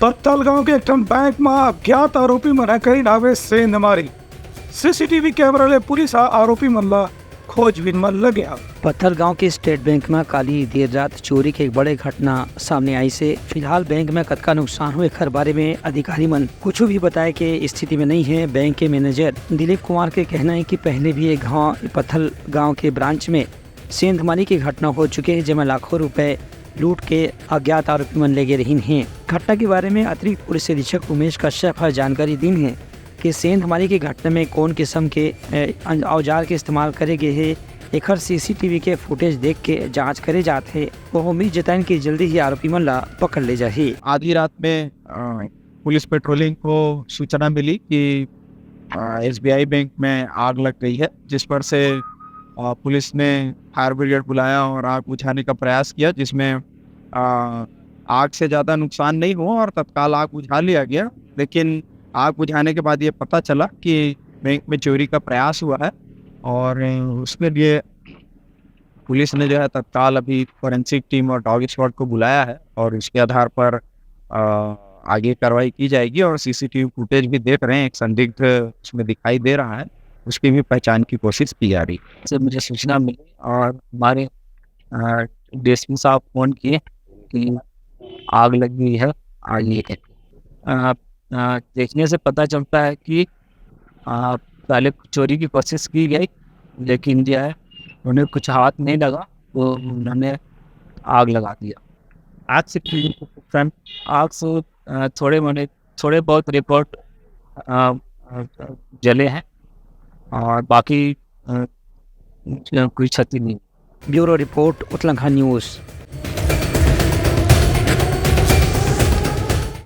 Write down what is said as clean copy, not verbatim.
तत्ताल गांव के एक बैंक में अज्ञात आरोपी मन कई नावे सेंध मारी। सीसीटीवी कैमरा ले पुलिस आरोपी मन ला खोजबीन में लग्या। पत्थल गांव के स्टेट बैंक में काली देर रात चोरी के एक बड़े घटना सामने आई से फिलहाल बैंक में कतका नुकसान हुए खर बारे में अधिकारी मन कुछ भी बताए के स्थिति में नहीं है। बैंक के मैनेजर दिलीप कुमार के कहना है कि पहले भी एक पत्थल गांव के ब्रांच में सेंधमारी की घटना हो चुके हैं, जिसमें लाखों रुपए लूट के अज्ञात आरोपी मन लगे रही हैं। घटना के बारे में अतिरिक्त पुलिस अधीक्षक उमेश कश्यप जानकारी दी है कि सेंधमारी की घटना में कौन किस्म के औजार के इस्तेमाल करे गए है, एक सीसीटीवी के फुटेज देख के जांच करे जाते हैं। वो उम्मीद जताएं कि जल्दी ही आरोपी मन ला पकड़ ले जाए। आधी रात में पुलिस पेट्रोलिंग को सूचना मिली कि एसबीआई बैंक में आग लग गई है, जिस पर से पुलिस ने फायर ब्रिगेड बुलाया और आग बुझाने का प्रयास किया, जिसमें आग से ज़्यादा नुकसान नहीं हुआ और तत्काल आग बुझा लिया गया। लेकिन आग बुझाने के बाद ये पता चला कि बैंक में चोरी का प्रयास हुआ है और उसके लिए पुलिस ने जो है तत्काल अभी फोरेंसिक टीम और डॉग स्क्वाड को बुलाया है और इसके आधार पर आगे कार्रवाई की जाएगी। और सीसीटीवी फुटेज भी देख रहे हैं, एक संदिग्ध उसमें दिखाई दे रहा है, उसकी भी पहचान की कोशिश की जा रही है। से मुझे सूचना मिली और हमारे डीएसपी साहब फ़ोन किए कि आग लगी है, आगे देखने से पता चलता है कि पहले चोरी की कोशिश की गई, लेकिन जो है उन्हें कुछ हाथ नहीं लगा तो उन्होंने आग लगा दिया। आग से थोड़े बहुत रिपोर्ट जले हैं और बाकी कोई क्षति नहीं। Bureau report Uttarakhand news.